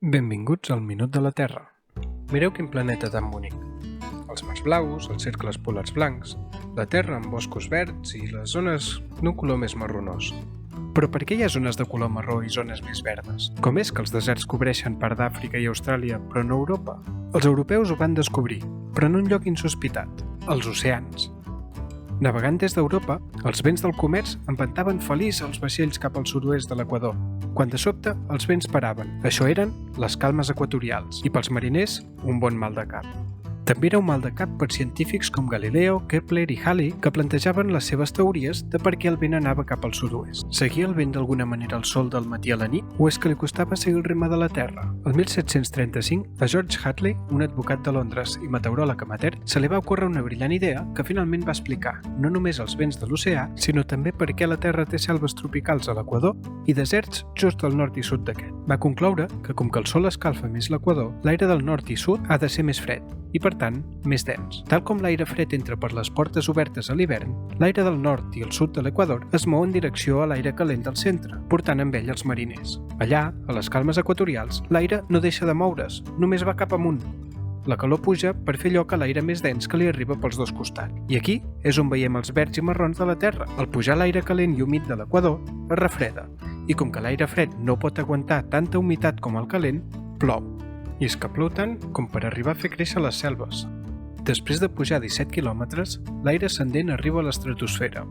Benvinguts al Minut de la Terra. Mireu quin planeta tan bonic. Els mars blaus, els cercles polars blancs, la Terra amb boscos verds i les zones d'un color més marronós. Però per què hi ha zones de color marró i zones més verdes? Com és que els deserts cobreixen part d'Àfrica i Austràlia, però no Europa? Els europeus ho van descobrir, però en un lloc insospitat, els oceans. Navegant des d'Europa, els vents del comerç empentaven feliç els vaixells cap al sud-oest de l'Equador, quan de sobte els vents paraven. Això eren les calmes equatorials, i pels mariners, un bon mal de cap. També era un mal de cap per científics com Galileo, Kepler i Halley, que plantejaven les seves teories de per què el vent anava cap al sud-oest. Seguia el vent d'alguna manera el sol del matí a la nit, o és que li costava seguir el ritme de la Terra? El 1735, a George Hadley, un advocat de Londres i meteoròleg amateur, se li va ocórrer una brillant idea que finalment va explicar no només els vents de l'oceà, sinó també per què la Terra té selves tropicals a l'Equador i deserts just al nord i sud d'aquest. Va concloure que com que el sol escalfa més l'Equador, l'aire del nord i sud ha de ser més fred, i per tant, més dens. Tal com l'aire fred entra per les portes obertes a l'hivern, l'aire del nord i el sud de l'Equador es mou en direcció a l'aire calent del centre, portant amb ell els mariners. Allà, a les calmes equatorials, l'aire no deixa de moure's, només va cap amunt. La calor puja per fer lloc a l'aire més dens que li arriba pels dos costats. I aquí és on veiem els verds i marrons de la Terra. Al pujar l'aire calent i humit de l'Equador, es refreda. I com que l'aire fred no pot aguantar tanta humitat com el calent, plou. I és que plou tant com per arribar a fer créixer les selves. Després de pujar 17 quilòmetres, l'aire ascendent arriba a l'estratosfera,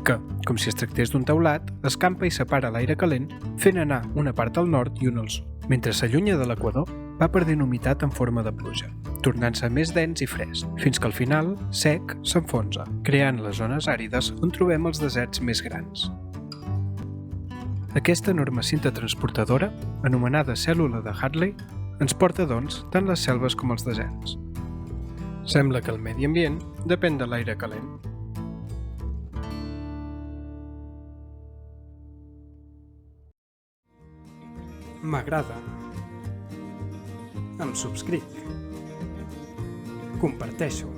que, com si es tractés d'un teulat, escampa i separa l'aire calent, fent anar una part al nord i una al sud. Mentre s'allunya de l'Equador, va perdent humitat en forma de pluja, tornant-se més dens i fresc, fins que al final, sec, s'enfonsa, creant les zones àrides on trobem els deserts més grans. Aquesta enorme cinta transportadora, anomenada cèl·lula de Hadley, ens porta, doncs, tant les selves com els deserts. Sembla que el medi ambient depèn de l'aire calent. M'agrada. Em subscric. Comparteixo.